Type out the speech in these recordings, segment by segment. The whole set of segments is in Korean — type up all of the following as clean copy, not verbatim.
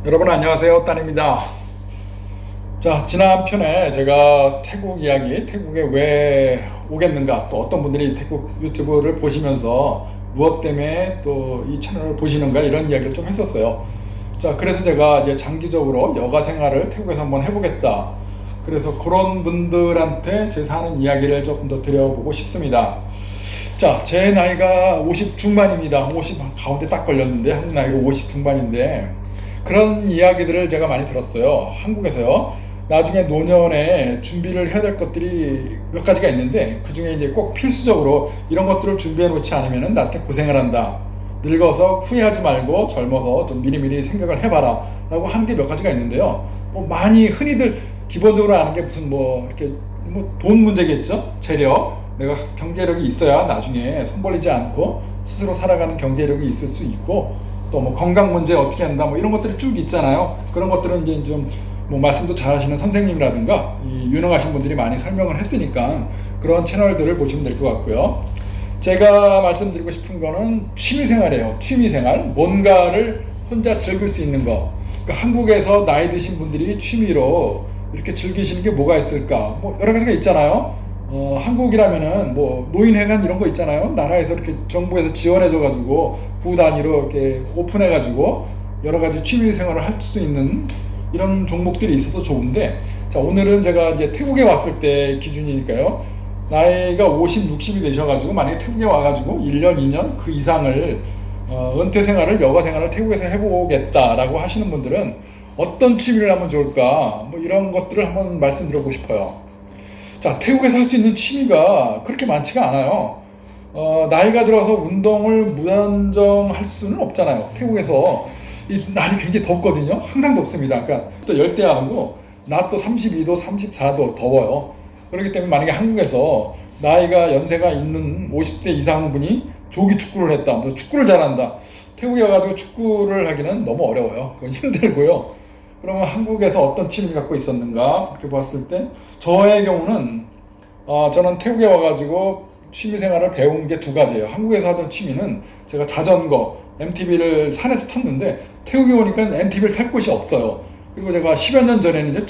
여러분 안녕하세요, 딴입니다. 자, 지난 편에 제가 태국 이야기, 태국에 왜 오겠는가, 또 어떤 분들이 태국 유튜브를 보시면서 무엇 때문에 또 이 채널을 보시는가, 이런 이야기를 좀 했었어요. 자, 그래서 제가 이제 장기적으로 여가 생활을 태국에서 한번 해보겠다, 그래서 그런 분들한테 제 사는 이야기를 조금 더 드려보고 싶습니다. 자, 제 나이가 50 중반입니다. 50 가운데 딱 걸렸는데, 한국 나이가 50 중반인데, 그런 이야기들을 제가 많이 들었어요. 한국에서요. 나중에 노년에 준비를 해야 될 것들이 몇 가지가 있는데, 그 중에 이제 꼭 필수적으로 이런 것들을 준비해 놓지 않으면 나중에 고생을 한다. 늙어서 후회하지 말고 젊어서 좀 미리미리 생각을 해봐라. 라고 하는 게 몇 가지가 있는데요. 뭐 많이 흔히들 기본적으로 아는 게 무슨 뭐 이렇게 뭐 돈 문제겠죠? 재력. 내가 경제력이 있어야 나중에 손 벌리지 않고 스스로 살아가는 경제력이 있을 수 있고, 또 뭐 건강 문제 어떻게 한다, 뭐 이런 것들이 쭉 있잖아요. 그런 것들은 이제 좀 뭐 말씀도 잘 하시는 선생님이라든가 이 유능하신 분들이 많이 설명을 했으니까 그런 채널들을 보시면 될 것 같고요. 제가 말씀드리고 싶은 거는 취미생활이에요. 취미생활, 뭔가를 혼자 즐길 수 있는 거. 그러니까 한국에서 나이 드신 분들이 취미로 이렇게 즐기시는 게 뭐가 있을까? 뭐 여러 가지가 있잖아요. 한국이라면은 뭐 노인회관 이런 거 있잖아요. 나라에서 이렇게 정부에서 지원해줘가지고 구 단위로 이렇게 오픈해가지고 여러 가지 취미 생활을 할 수 있는 이런 종목들이 있어서 좋은데, 자, 오늘은 제가 이제 태국에 왔을 때 기준이니까요. 나이가 50, 60이 되셔가지고 만약에 태국에 와가지고 1년, 2년 그 이상을 은퇴 생활을, 여가 생활을 태국에서 해보겠다라고 하시는 분들은 어떤 취미를 하면 좋을까? 뭐 이런 것들을 한번 말씀드리고 싶어요. 자, 태국에서 할 수 있는 취미가 그렇게 많지가 않아요. 나이가 들어서 운동을 무한정 할 수는 없잖아요. 태국에서 이 날이 굉장히 덥거든요. 항상 덥습니다. 그러니까 또 열대야하고 낮도 32도, 34도 더워요. 그렇기 때문에 만약에 한국에서 나이가 연세가 있는 50대 이상 분이 조기 축구를 했다, 뭐 축구를 잘한다, 태국에 와가지고 축구를 하기는 너무 어려워요. 그건 힘들고요. 그러면 한국에서 어떤 취미를 갖고 있었는가 이렇게 봤을 때, 저의 경우는 저는 태국에 와가지고 취미생활을 배운 게 두 가지예요. 한국에서 하던 취미는 제가 자전거, MTB를 산에서 탔는데 태국에 오니까 MTB를 탈 곳이 없어요. 그리고 제가 10여 년 전에는요,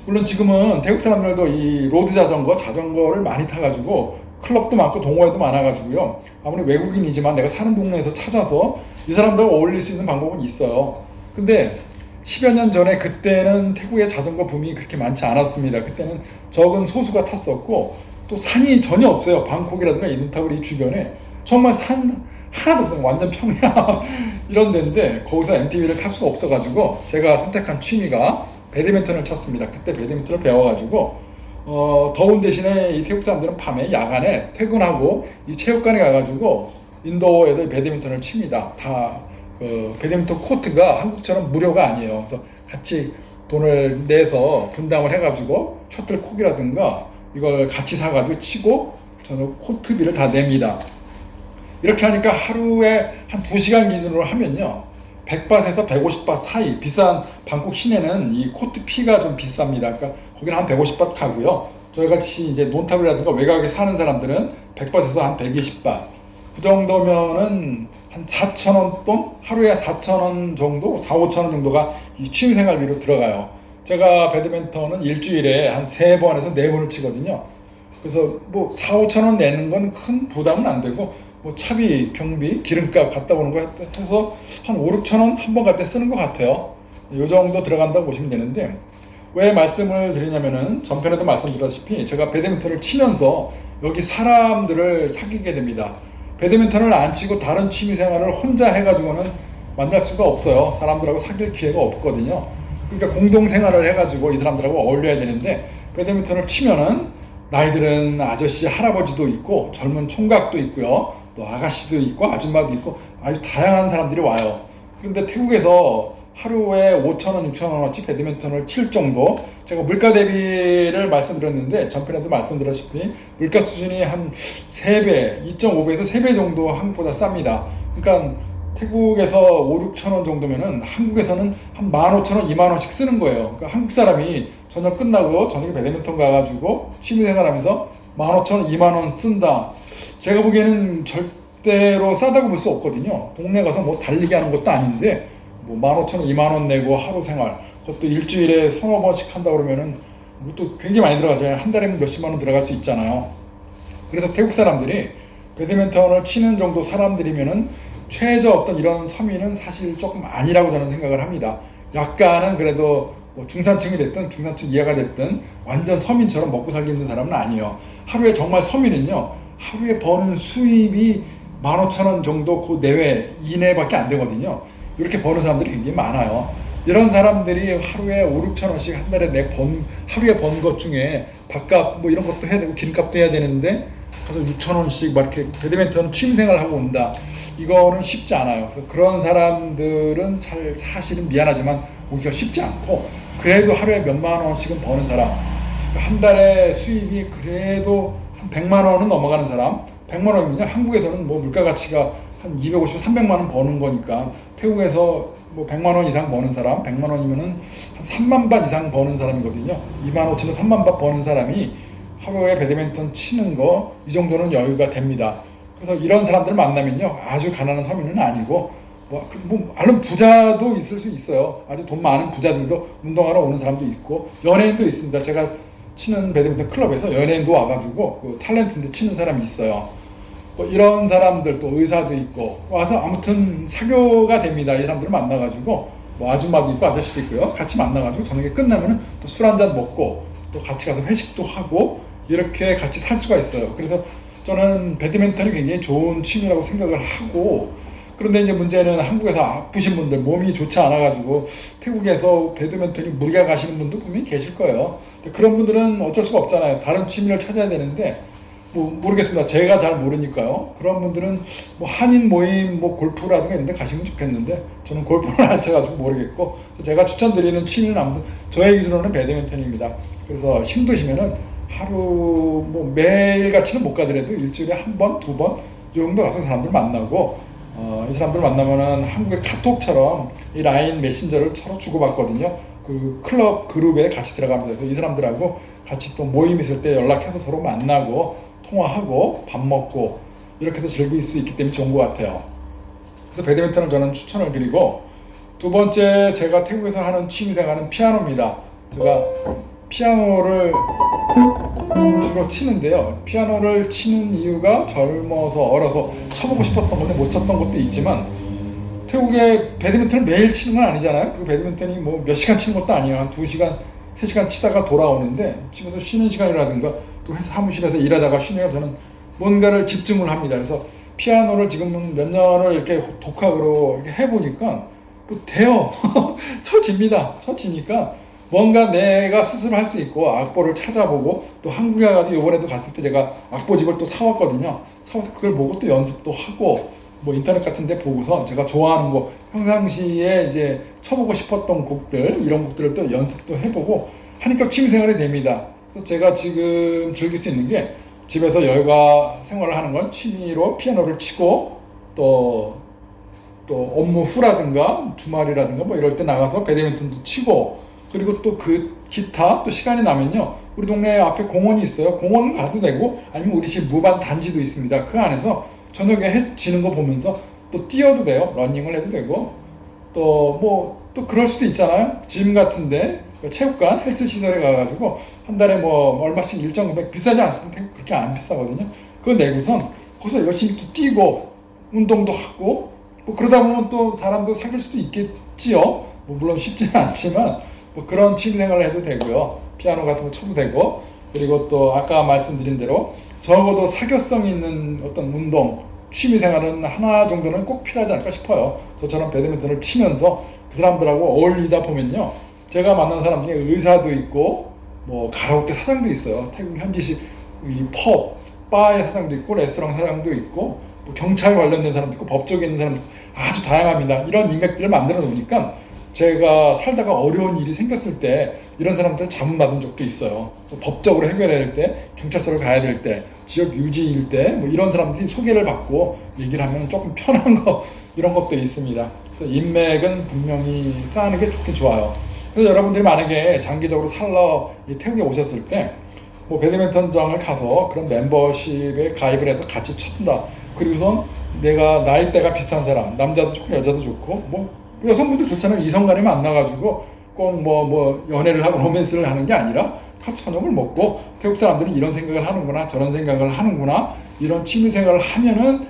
물론 지금은 태국 사람들도 이 로드 자전거를 많이 타가지고 클럽도 많고 동호회도 많아가지고요, 아무리 외국인이지만 내가 사는 동네에서 찾아서 이 사람들과 어울릴 수 있는 방법은 있어요. 근데 10여 년 전에, 그때는 태국의 자전거 붐이 그렇게 많지 않았습니다. 그때는 적은 소수가 탔었고, 또 산이 전혀 없어요. 방콕이라든가 인타우리 주변에 정말 산 하나도 없어요. 완전 평야 이런 데인데 거기서 MTB를 탈 수가 없어가지고 제가 선택한 취미가 배드민턴을 쳤습니다. 그때 배드민턴을 배워가지고 더운 대신에 이 태국 사람들은 밤에 야간에 퇴근하고 이 체육관에 가가지고 인도에서 배드민턴을 칩니다. 다 배드민턴 코트가 한국처럼 무료가 아니에요. 그래서 같이 돈을 내서 분담을 해가지고 셔틀콕이라든가 이걸 같이 사가지고 치고 저는 코트비를 다 냅니다. 이렇게 하니까 하루에 한 2시간 기준으로 하면요, 100바트에서 150바트 사이, 비싼 방콕 시내는 이 코트피가 좀 비쌉니다. 그러니까 거기는 한 150바트 가고요. 저희같이 이제 논탑이라든가 외곽에 사는 사람들은 100바트에서 한 120바트. 그 정도면은 한 4,000원 돈? 하루에 4,000원 정도? 4, 5,000원 정도가 이 취미생활비로 들어가요. 제가 배드민턴은 일주일에 한 3번에서 4번을 치거든요. 그래서 뭐 4, 5,000원 내는 건 큰 부담은 안 되고, 뭐 차비, 경비, 기름값 갔다 오는 거 해서 한 5, 6,000원 한 번 갈 때 쓰는 것 같아요. 요 정도 들어간다고 보시면 되는데, 왜 말씀을 드리냐면은 전편에도 말씀드렸다시피 제가 배드민턴을 치면서 여기 사람들을 사귀게 됩니다. 배드민턴을 안 치고 다른 취미생활을 혼자 해가지고는 만날 수가 없어요. 사람들하고 사귈 기회가 없거든요. 그러니까 공동생활을 해가지고 이 사람들하고 어울려야 되는데, 배드민턴을 치면은 나이들은 아저씨, 할아버지도 있고 젊은 총각도 있고요, 또 아가씨도 있고 아줌마도 있고 아주 다양한 사람들이 와요. 그런데 태국에서 하루에 5,000원, 6,000원어치 배드민턴을 칠 정도, 제가 물가 대비를 말씀드렸는데 전편에도 말씀드렸다시피 물가 수준이 한 3배, 2.5배에서 3배 정도 한국보다 쌉니다. 그러니까 태국에서 5, 6,000원 정도면은 한국에서는 한 15,000원, 20,000원씩 쓰는 거예요. 그러니까 한국 사람이 저녁 끝나고 저녁에 배드민턴 가가지고 취미생활 하면서 15,000원, 20,000원 쓴다. 제가 보기에는 절대로 싸다고 볼 수 없거든요. 동네 가서 뭐 달리기 하는 것도 아닌데 뭐 15,000원, 2만 원 내고 하루 생활, 그것도 일주일에 서너 번씩 한다 그러면은 또 굉장히 많이 들어가잖아요. 한 달에 몇십만 원 들어갈 수 있잖아요. 그래서 태국 사람들이 배드민턴을 치는 정도 사람들이면은 최저 어떤 이런 서민은 사실 조금 아니라고 저는 생각을 합니다. 약간은 그래도 뭐 중산층이 됐든 중산층 이하가 됐든 완전 서민처럼 먹고 살기 힘든 사람은 아니에요. 하루에 정말 서민은요, 하루에 버는 수입이 15,000원 정도 그 내외 이내밖에 안 되거든요. 이렇게 버는 사람들이 굉장히 많아요. 이런 사람들이 하루에 5, 6천원씩 한 달에 하루에 번 것 중에 밥값 뭐 이런 것도 해야 되고 기름값도 해야 되는데 가서 6천원씩 막 이렇게 배드민턴 취미생활 하고 온다. 이거는 쉽지 않아요. 그래서 그런 사람들은 잘 사실은 미안하지만 오기가 쉽지 않고, 그래도 하루에 몇만 원씩은 버는 사람, 한 달에 수입이 그래도 한 100만 원은 넘어가는 사람, 100만 원이면요, 한국에서는 뭐 물가 가치가 한 250, 300만 원 버는 거니까 태국에서 뭐 100만 원 이상 버는 사람, 100만 원이면은 한 3만 바 이상 버는 사람이거든요. 2만 5천에서 3만 바 버는 사람이 하루에 배드민턴 치는 거, 이 정도는 여유가 됩니다. 그래서 이런 사람들 만나면요, 아주 가난한 서민은 아니고 물론 부자도 있을 수 있어요. 아주 돈 많은 부자들도 운동하러 오는 사람도 있고 연예인도 있습니다. 제가 치는 배드민턴 클럽에서 연예인도 와가지고 그 탤런트인데 치는 사람이 있어요. 뭐 이런 사람들, 또 의사도 있고 와서 아무튼 사교가 됩니다. 이 사람들을 만나가지고 뭐 아줌마도 있고 아저씨도 있고요. 같이 만나가지고 저녁에 끝나면은 또 술 한잔 먹고 또 같이 가서 회식도 하고 이렇게 같이 살 수가 있어요. 그래서 저는 배드민턴이 굉장히 좋은 취미라고 생각을 하고, 그런데 이제 문제는 한국에서 아프신 분들, 몸이 좋지 않아가지고 태국에서 배드민턴이 무리가 가시는 분도 분명히 계실 거예요. 그런 분들은 어쩔 수가 없잖아요. 다른 취미를 찾아야 되는데 뭐 모르겠습니다. 제가 잘 모르니까요. 그런 분들은 뭐 한인 모임, 뭐 골프라든가 이런 데 가시면 좋겠는데 저는 골프를 안 쳐가지고 모르겠고, 제가 추천드리는 취미는 아무튼 저의 기준으로는 배드민턴입니다. 그래서 힘드시면은 하루 뭐 매일같이는 못 가더라도 일주일에 한 번, 두 번 이 정도 가서 사람들 만나고, 이 사람들 만나면은 한국의 카톡처럼 이 라인 메신저를 서로 주고받거든요. 그 클럽 그룹에 같이 들어가면서 이 사람들하고 같이 또 모임 있을 때 연락해서 서로 만나고 통화하고 밥 먹고 이렇게 해서 즐길 수 있기 때문에 좋은 것 같아요. 그래서 배드민턴을 저는 추천을 드리고, 두 번째 제가 태국에서 하는 취미생활은 피아노입니다. 제가 피아노를 주로 치는데요. 피아노를 치는 이유가 젊어서 어려서 쳐보고 싶었던 건데 못 쳤던 것도 있지만, 태국에 배드민턴을 매일 치는 건 아니잖아요. 그 배드민턴이 뭐 몇 시간 치는 것도 아니에요. 한 2시간, 3시간 치다가 돌아오는데, 집에서 쉬는 시간이라든가 또 회사 사무실에서 일하다가 쉬니까 저는 뭔가를 집중을 합니다. 그래서 피아노를 지금 몇 년을 이렇게 독학으로 이렇게 해보니까 또 돼요. 쳐집니다. 쳐지니까 뭔가 내가 스스로 할 수 있고, 악보를 찾아보고, 또 한국에 가가지고 이번에도 갔을 때 제가 악보집을 또 사왔거든요. 사와서 그걸 보고 또 연습도 하고, 뭐 인터넷 같은 데 보고서 제가 좋아하는 거, 평상시에 이제 쳐보고 싶었던 곡들, 이런 곡들을 또 연습도 해보고 하니까 취미생활이 됩니다. 그래서 제가 지금 즐길 수 있는 게, 집에서 여가 생활을 하는 건 취미로 피아노를 치고, 또 업무 후라든가 주말이라든가 뭐 이럴 때 나가서 배드민턴도 치고, 그리고 또 그 기타, 또 시간이 나면요, 우리 동네 앞에 공원이 있어요. 공원 가도 되고, 아니면 우리 집 무반 단지도 있습니다. 그 안에서 저녁에 해 지는 거 보면서 또 뛰어도 돼요. 러닝을 해도 되고, 또 그럴 수도 있잖아요. 짐 같은데, 체육관, 헬스 시설에 가가지고 한 달에 뭐 얼마씩 일정 금액, 비싸지 않습니다. 그렇게 안 비싸거든요. 그거 내고선 거기서 열심히 또 뛰고 운동도 하고, 뭐 그러다 보면 또 사람도 사귈 수도 있겠지요. 뭐 물론 쉽지는 않지만 뭐 그런 취미생활을 해도 되고요. 피아노 같은 거 쳐도 되고, 그리고 또 아까 말씀드린 대로 적어도 사교성 있는 어떤 운동, 취미생활은 하나 정도는 꼭 필요하지 않을까 싶어요. 저처럼 배드민턴을 치면서 그 사람들하고 어울리다 보면요, 제가 만난 사람 중에 의사도 있고, 뭐 가라오케 사장도 있어요. 태국 현지식 이 펍, 바의 사장도 있고, 레스토랑 사장도 있고, 뭐 경찰 관련된 사람도 있고, 법 쪽에 있는 사람도 있고, 아주 다양합니다. 이런 인맥들을 만들어 놓으니까 제가 살다가 어려운 일이 생겼을 때 이런 사람들 자문받은 적도 있어요. 법적으로 해결해야 될 때, 경찰서를 가야 될 때, 지역 유지일 때, 뭐 이런 사람들이 소개를 받고 얘기를 하면 조금 편한 거, 이런 것도 있습니다. 그래서 인맥은 분명히 쌓는 게 좋긴 좋아요. 그래서 여러분들이 만약에 장기적으로 살러 이 태국에 오셨을 때, 뭐 배드민턴장을 가서 그런 멤버십에 가입을 해서 같이 친다. 그리고선 내가 나이대가 비슷한 사람, 남자도 좋고 여자도 좋고, 뭐 여성분도 좋잖아요. 이성 간에 만나가지고 꼭 뭐 연애를 하고 로맨스를 하는 게 아니라 다 저녁을 먹고 태국 사람들은 이런 생각을 하는구나 저런 생각을 하는구나 이런 취미 생활을 하면은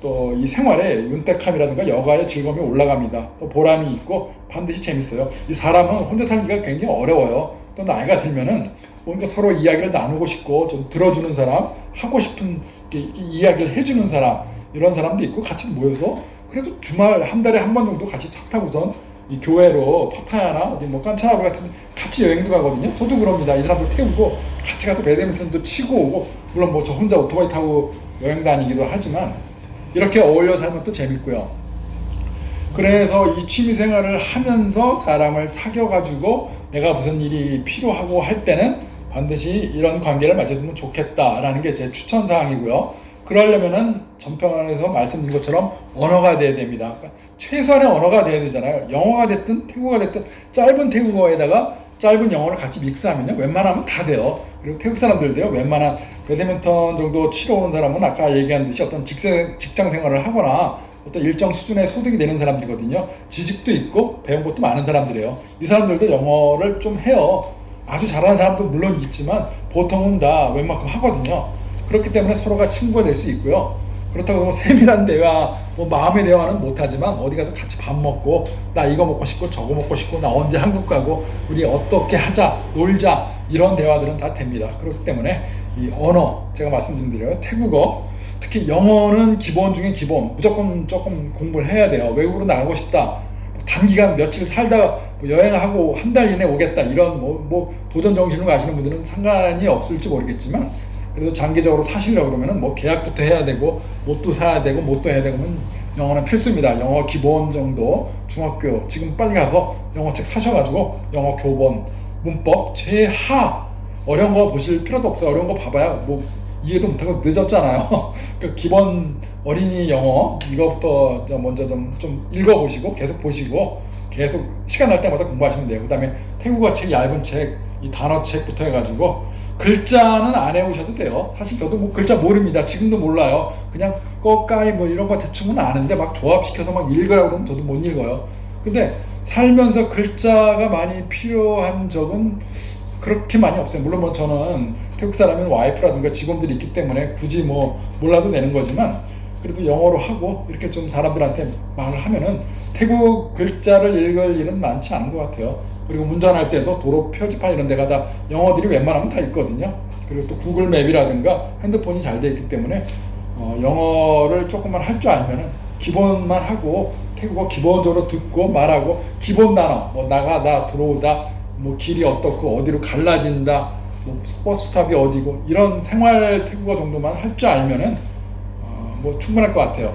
또 이 생활에 윤택함이라든가 여가의 즐거움이 올라갑니다. 또 보람이 있고 반드시 재밌어요. 이 사람은 혼자 살기가 굉장히 어려워요. 또 나이가 들면은 뭔가 서로 이야기를 나누고 싶고 좀 들어주는 사람, 하고 싶은 이야기를 해주는 사람 이런 사람도 있고 같이 모여서 그래서 주말 한 달에 한 번 정도 같이 차 타고선 이 교회로 파타야나 어디 뭐 깐차나베 같은 같이 여행도 가거든요. 저도 그럽니다. 이 사람들 태우고 같이 가서 배드민턴도 치고 오고 물론 뭐 저 혼자 오토바이 타고 여행 다니기도 하지만 이렇게 어울려 살면 또 재밌고요. 그래서 이 취미 생활을 하면서 사람을 사귀어가지고 내가 무슨 일이 필요하고 할 때는 반드시 이런 관계를 맺어두면 좋겠다라는 게 제 추천 사항이고요. 그러려면은 전편에서 말씀드린 것처럼 언어가 돼야 됩니다. 그러니까 최소한의 언어가 돼야 되잖아요. 영어가 됐든 태국어가 됐든 짧은 태국어에다가 짧은 영어를 같이 믹스하면요 웬만하면 다 돼요. 그리고 태국 사람들도요 웬만한 배드민턴 정도 치러 오는 사람은 아까 얘기한 듯이 어떤 직장 생활을 하거나 어떤 일정 수준의 소득이 되는 사람들이거든요. 지식도 있고 배운 것도 많은 사람들이에요. 이 사람들도 영어를 좀 해요. 아주 잘하는 사람도 물론 있지만 보통은 다 웬만큼 하거든요. 그렇기 때문에 서로가 친구가 될 수 있고요. 그렇다고 뭐 세밀한 대화, 뭐 마음의 대화는 못하지만 어디 가서 같이 밥 먹고 나 이거 먹고 싶고 저거 먹고 싶고 나 언제 한국 가고 우리 어떻게 하자 놀자 이런 대화들은 다 됩니다. 그렇기 때문에 이 언어 제가 말씀드린 대로 태국어 특히 영어는 기본 중에 기본 무조건 조금 공부를 해야 돼요. 외국으로 나가고 싶다 단기간 며칠 살다가 뭐 여행하고 한 달 이내 오겠다 이런 뭐 도전 정신으로 가시는 분들은 상관이 없을지 모르겠지만 그래도 장기적으로 사시려고 그러면은 뭐 계약부터 해야 되고 뭣도 사야 되고 뭣도 해야 되고 영어는 필수입니다. 영어 기본 정도 중학교 지금 빨리 가서 영어책 사셔가지고 영어 교본 문법 최하 어려운 거 보실 필요도 없어요. 어려운 거 봐봐야 뭐 이해도 못하고 늦었잖아요. 그 기본 어린이 영어 이거부터 먼저 좀 읽어보시고 계속 보시고 계속 시간 날 때마다 공부하시면 돼요. 그 다음에 태국어 책 얇은 책 이 단어책부터 해가지고 글자는 안 외우셔도 돼요. 사실 저도 뭐 글자 모릅니다. 지금도 몰라요. 그냥 꺼까이 뭐 이런 거 대충은 아는데 막 조합시켜서 막 읽으라고 그러면 저도 못 읽어요. 근데 살면서 글자가 많이 필요한 적은 그렇게 많이 없어요. 물론 뭐 저는 태국 사람은 와이프라든가 직원들이 있기 때문에 굳이 뭐 몰라도 되는 거지만 그래도 영어로 하고 이렇게 좀 사람들한테 말을 하면은 태국 글자를 읽을 일은 많지 않은 것 같아요. 그리고 운전할 때도 도로 표지판 이런 데가 다 영어들이 웬만하면 다 있거든요. 그리고 또 구글 맵이라든가 핸드폰이 잘 돼 있기 때문에 영어를 조금만 할 줄 알면은 기본만 하고 태국어 기본적으로 듣고 말하고 기본 단어 뭐 나가다 들어오다 뭐 길이 어떻고 어디로 갈라진다 뭐 버스 스탑이 어디고 이런 생활 태국어 정도만 할 줄 알면은 뭐 충분할 것 같아요.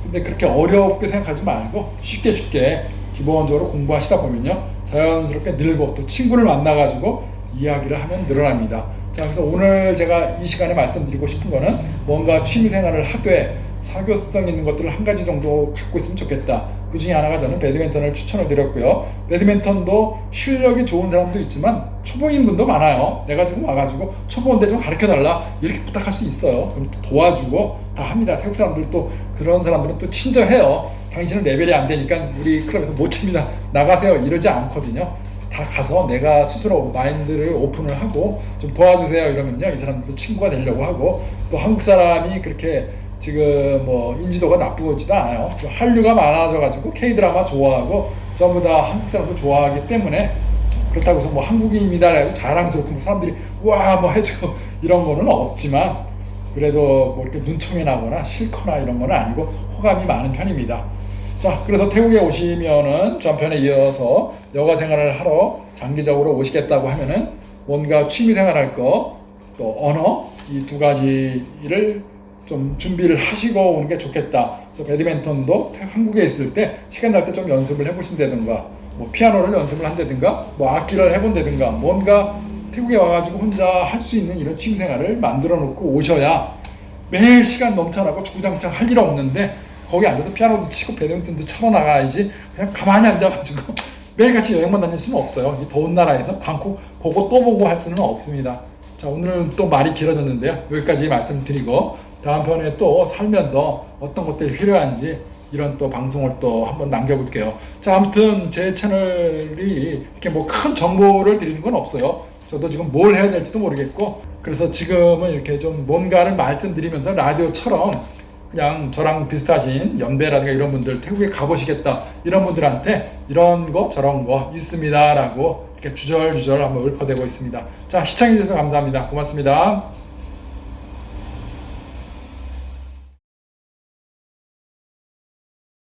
근데 그렇게 어렵게 생각하지 말고 쉽게 기본적으로 공부하시다 보면요 자연스럽게 늘고 또 친구를 만나가지고 이야기를 하면 늘어납니다. 자, 그래서 오늘 제가 이 시간에 말씀드리고 싶은 거는 뭔가 취미생활을 하되 사교성 있는 것들을 한 가지 정도 갖고 있으면 좋겠다. 그 중에 하나가 저는 배드민턴을 추천을 드렸고요. 배드민턴도 실력이 좋은 사람도 있지만 초보인 분도 많아요. 내가 지금 와가지고 초보인데 좀 가르쳐달라 이렇게 부탁할 수 있어요. 그럼 도와주고 다 합니다. 태국 사람들도 그런 사람들은 또 친절해요. 당신은 레벨이 안 되니까 우리 클럽에서 못 칩니다. 나가세요. 이러지 않거든요. 다 가서 내가 스스로 마인드를 오픈을 하고 좀 도와주세요 이러면요 이 사람들도 친구가 되려고 하고 또 한국 사람이 그렇게 지금 뭐 인지도가 나쁘지도 않아요. 한류가 많아져가지고 K-드라마 좋아하고 전부 다 한국 사람도 좋아하기 때문에 그렇다고 해서 뭐 한국인입니다 라고 자랑스럽고 뭐 사람들이 와 뭐 해주고 이런 거는 없지만 그래도 뭐 이렇게 눈총이 나거나 싫거나 이런 거는 아니고 호감이 많은 편입니다. 자, 그래서 태국에 오시면은 전편에 이어서 여가 생활을 하러 장기적으로 오시겠다고 하면은 뭔가 취미 생활할 거, 또 언어 이 두 가지를 좀 준비를 하시고 오는 게 좋겠다. 그래서 배드민턴도 한국에 있을 때 시간 날 때 좀 연습을 해보신다든가, 뭐 피아노를 연습을 한다든가, 뭐 악기를 해본다든가, 뭔가 태국에 와가지고 혼자 할 수 있는 이런 취미 생활을 만들어 놓고 오셔야 매일 시간 넘쳐나고 주구장창 할 일 없는데 거기 앉아서 피아노도 치고 배드민턴도 쳐러 나가야지 그냥 가만히 앉아가지고 매일같이 여행만 다닐 수는 없어요. 이 더운 나라에서 방콕 보고 또 보고 할 수는 없습니다. 자, 오늘은 또 말이 길어졌는데요. 여기까지 말씀드리고 다음 편에 또 살면서 어떤 것들이 필요한지 이런 또 방송을 또 한번 남겨볼게요. 자, 아무튼 제 채널이 이렇게 뭐 큰 정보를 드리는 건 없어요. 저도 지금 뭘 해야 될지도 모르겠고, 그래서 지금은 이렇게 좀 뭔가를 말씀드리면서 라디오처럼 그냥 저랑 비슷하신 연배라든가 이런 분들, 태국에 가보시겠다 이런 분들한테 이런 거 저런 거 있습니다 라고 이렇게 주절주절 한번 읊어대고 있습니다. 자, 시청해주셔서 감사합니다. 고맙습니다.